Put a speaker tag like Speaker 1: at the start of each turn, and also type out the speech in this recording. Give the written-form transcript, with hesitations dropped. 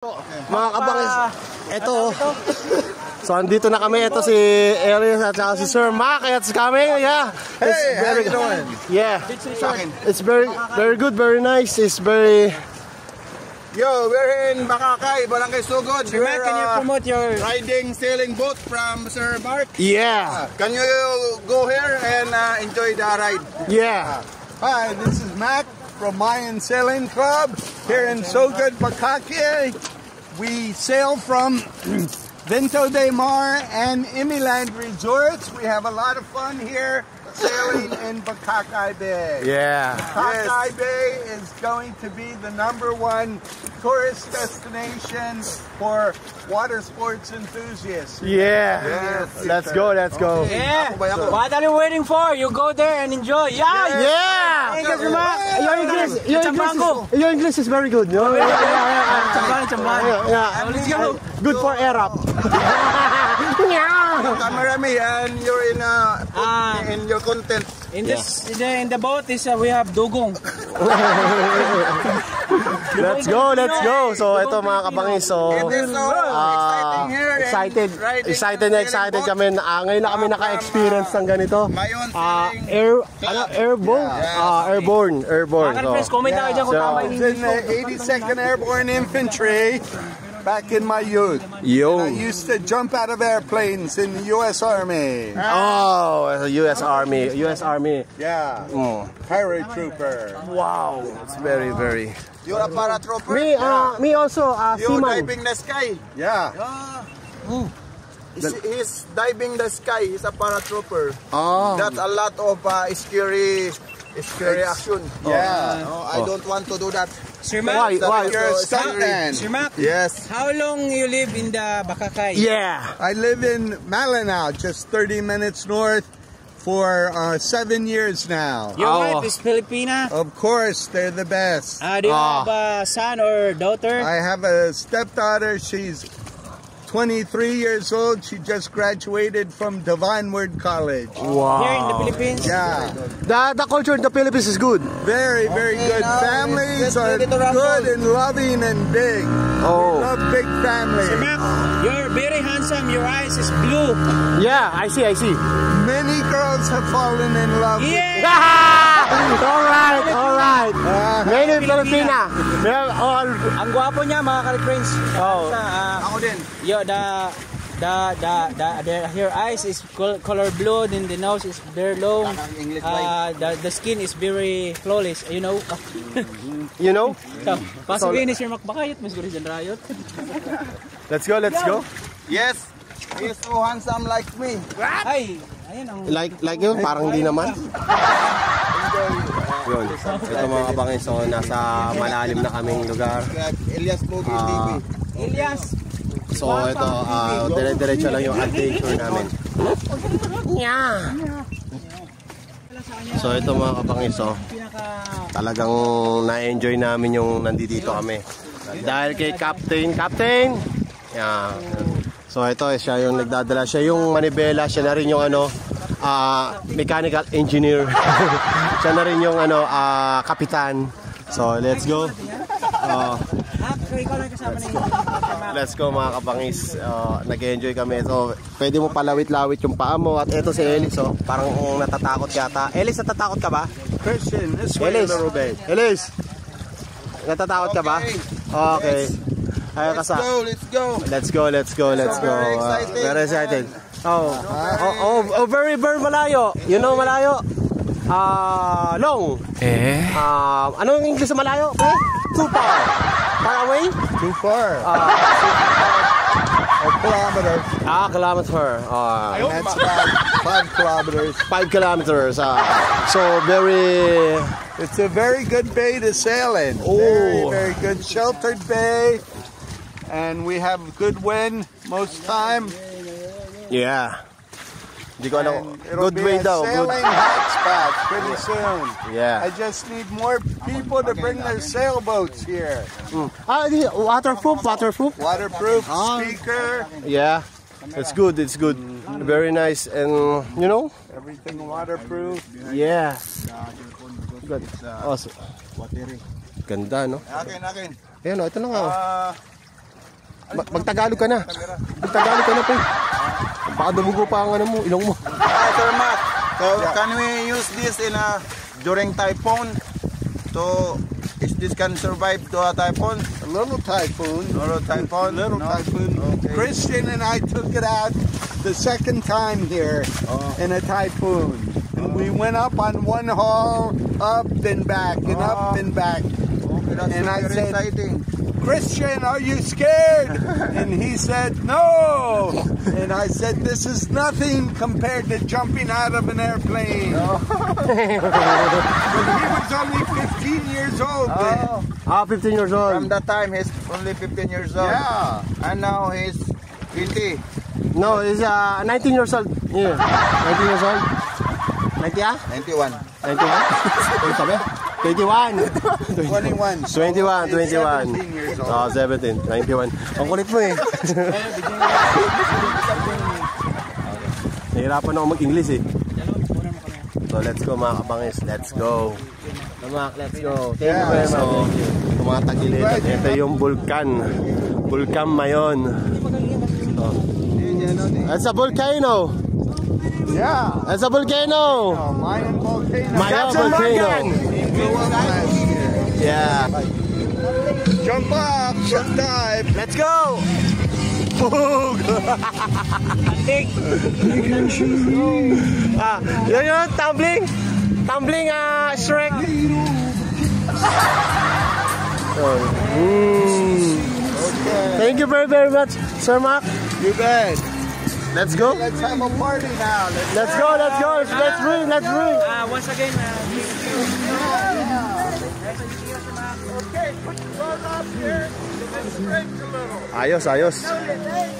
Speaker 1: Mga kabangis, ito. So andito na kami. Ito si Elias at saka si Sir Mac. It's coming. Yeah.
Speaker 2: Hey, how you doing?
Speaker 1: Yeah. It's very good, very nice. It's very.
Speaker 2: Yo, we're in Bakakay, Barangay Sugod.
Speaker 3: Sir Mac, can you promote your
Speaker 2: riding sailing boat from Sir Mark?
Speaker 1: Yeah.
Speaker 2: Can you go here and enjoy the ride?
Speaker 1: Yeah.
Speaker 4: Hi, this is Mac from Mayan Sailing Club here in Sugod, Bakakay. We sail from Vento de Mar and Imiland Resorts. We have a lot of fun here sailing in Bakakay Bay.
Speaker 1: Yeah.
Speaker 4: Bakakay Bay is going to be the #1 tourist destination for water sports enthusiasts.
Speaker 1: Yeah.
Speaker 4: Yes.
Speaker 1: Let's go. Let's go.
Speaker 3: Yeah. What are you waiting for? You go there and enjoy. Yeah.
Speaker 1: Yeah.
Speaker 3: Thank you, Sir Mac.
Speaker 1: Your English is very good. No? Yeah.
Speaker 3: Let's go.
Speaker 1: Good for Arab.
Speaker 2: Camera me and you're in your content.
Speaker 3: In this, in the boat is we have dugong.
Speaker 1: Let's go. Let's go. So ito mga kabangis. So
Speaker 2: Exciting here.
Speaker 1: excited kami. Ngayon na kami naka-experience ng ganito. Airborne.
Speaker 3: Mga
Speaker 1: So,
Speaker 3: friends, comment na kayo dyan kung tama yung
Speaker 4: In the 82nd Airborne Infantry back in my youth. I used to jump out of airplanes in the U.S. Army.
Speaker 1: Oh, U.S. Army.
Speaker 4: Yeah. Paratrooper.
Speaker 1: Wow, it's very.
Speaker 2: You're a paratrooper?
Speaker 1: Me also,
Speaker 2: You're
Speaker 1: seaman.
Speaker 2: diving the sky.
Speaker 4: Yeah.
Speaker 2: He's diving the sky. He's a paratrooper.
Speaker 1: Oh.
Speaker 2: That's a lot of scary action.
Speaker 4: Yeah.
Speaker 2: I don't want to do that.
Speaker 3: Sir Mac,
Speaker 1: Why?
Speaker 4: You're a stuntman.
Speaker 3: Sir Mac,
Speaker 2: Yes.
Speaker 3: how long you live in the Bakakay?
Speaker 1: Yeah.
Speaker 4: I live in Malinao, just 30 minutes north, for 7 years now.
Speaker 3: Your wife is Filipina.
Speaker 4: Of course, they're the best.
Speaker 3: Do you have a son or daughter?
Speaker 4: I have a stepdaughter. She's 23 years old. She just graduated from Divine Word College.
Speaker 1: Wow.
Speaker 3: Here in the Philippines?
Speaker 4: Yeah.
Speaker 1: The culture in the Philippines is good.
Speaker 4: Very, very good. Families are good and loving and big.
Speaker 1: Oh.
Speaker 4: Love big
Speaker 3: Sir
Speaker 4: families.
Speaker 3: Mac, you're very handsome. Your eyes is blue.
Speaker 1: Yeah, I see.
Speaker 4: Many girls have fallen in love with
Speaker 3: Yeah.
Speaker 1: All right. Made in Filipina.
Speaker 3: Ang gwapo niya, mga friends.
Speaker 1: Oh.
Speaker 2: Ako din.
Speaker 3: Her eyes is color blue, then the nose is very long. The skin is very flawless, you know.
Speaker 1: You know?
Speaker 3: So, pasibihin ni Sir Mac, baka yun mas guri dyan rayot.
Speaker 1: Let's go.
Speaker 2: Yes. He's so handsome like me.
Speaker 3: Ay, ayun ang...
Speaker 1: Like yun, parang hindi naman. Yun. Ito mga kabangis, so nasa malalim na kaming lugar.
Speaker 2: Elias Movie TV.
Speaker 3: Elias!
Speaker 1: So ito, dire-diretso lang yung adventure namin. So ito mga kabangis, so talagang na-enjoy namin yung nandito kami. Dahil kay Captain! Yeah. So ito, siya yung nagdadala. Siya yung manibela, siya na rin yung mechanical engineer. Siya na rin yung kapitan. So let's go. Let's go mga kabangis. Nag-enjoy kami. So pwede mo palawit-lawit yung paa mo. At ito si Ellis, so parang natatakot yata. Ellis, natatakot ka ba?
Speaker 4: Christian, this way a little bit.
Speaker 1: Ellis, natatakot ka ba? Okay.
Speaker 2: Let's go.
Speaker 1: Let's go. Very excited. Very malayo. You know malayo? Long. Ano yung English sa malayo? Too far. Far away?
Speaker 4: Too far. A kilometer.
Speaker 1: Kilometer.
Speaker 4: That's about 5 kilometers.
Speaker 1: 5 kilometers. So very...
Speaker 4: It's a very good bay to sail in. Very good sheltered bay. And we have good wind most time.
Speaker 1: Yeah. Hindi ko alam.
Speaker 4: It'll
Speaker 1: Good
Speaker 4: be
Speaker 1: way
Speaker 4: a
Speaker 1: daw.
Speaker 4: sailing hotspot pretty soon.
Speaker 1: Yeah.
Speaker 4: I just need more people to bring their sailboats here.
Speaker 1: Waterproof.
Speaker 4: Waterproof, speaker.
Speaker 1: Yeah. It's good. Very nice. And you know?
Speaker 4: Everything waterproof.
Speaker 1: Yeah. Good. Awesome. Ganda, no?
Speaker 2: Akin.
Speaker 1: Ayan, ito na nga. Magtagalog ka na. Magtagalog ka na, pre. Baka dumugo pa ang ano mo, ilong mo.
Speaker 2: Sir Mac, so can we use this in during typhoon? So, is this can survive to a typhoon?
Speaker 4: A little typhoon.
Speaker 2: Little typhoon?
Speaker 4: Little
Speaker 2: No?
Speaker 4: typhoon.
Speaker 2: Okay.
Speaker 4: Christian and I took it out the second time here in a typhoon. And we went up on one hall, up and back, and up and back.
Speaker 2: Okay, that's
Speaker 4: And I
Speaker 2: very
Speaker 4: said-
Speaker 2: exciting.
Speaker 4: Christian, are you scared? And he said, no. And I said, this is nothing compared to jumping out of an airplane. But he was only 15 years old then.
Speaker 1: 15 years
Speaker 2: From
Speaker 1: old.
Speaker 2: that time, he's only 15 years old.
Speaker 4: Yeah.
Speaker 2: And now he's 20.
Speaker 1: No, he's 19 years old. Yeah. 19 years old. 90 ah?
Speaker 2: 91.
Speaker 1: 91? Ano sabi? 21.
Speaker 4: 21.
Speaker 1: 21, 21.
Speaker 4: 17 years old.
Speaker 1: 17, 91. Ang kulit mo eh. Nahirapan ako mag-English eh. So let's go mga kabangis. Let's go. Mamak, let's go. Thank you very much. So, mga tagilid. Ito yung vulkan. Vulkan Mayon. So, it's a volcano.
Speaker 4: Yeah.
Speaker 1: It's a volcano.
Speaker 4: Mayan volcano.
Speaker 1: Mayon volcano.
Speaker 4: Blew up last year.
Speaker 1: Yeah.
Speaker 4: Jump up, jump dive.
Speaker 1: Let's go. Yun, tumbling. Tumbling, Shrek. Thank you very, very much, Sir Mac.
Speaker 4: You bet.
Speaker 1: Let's go.
Speaker 4: Let's have a party now.
Speaker 1: Let's go, let's go. Let's ring, let's ring.
Speaker 3: Once again,
Speaker 4: Okay, put your leg up here. Let's stretch a little.
Speaker 1: Ayos, ayos.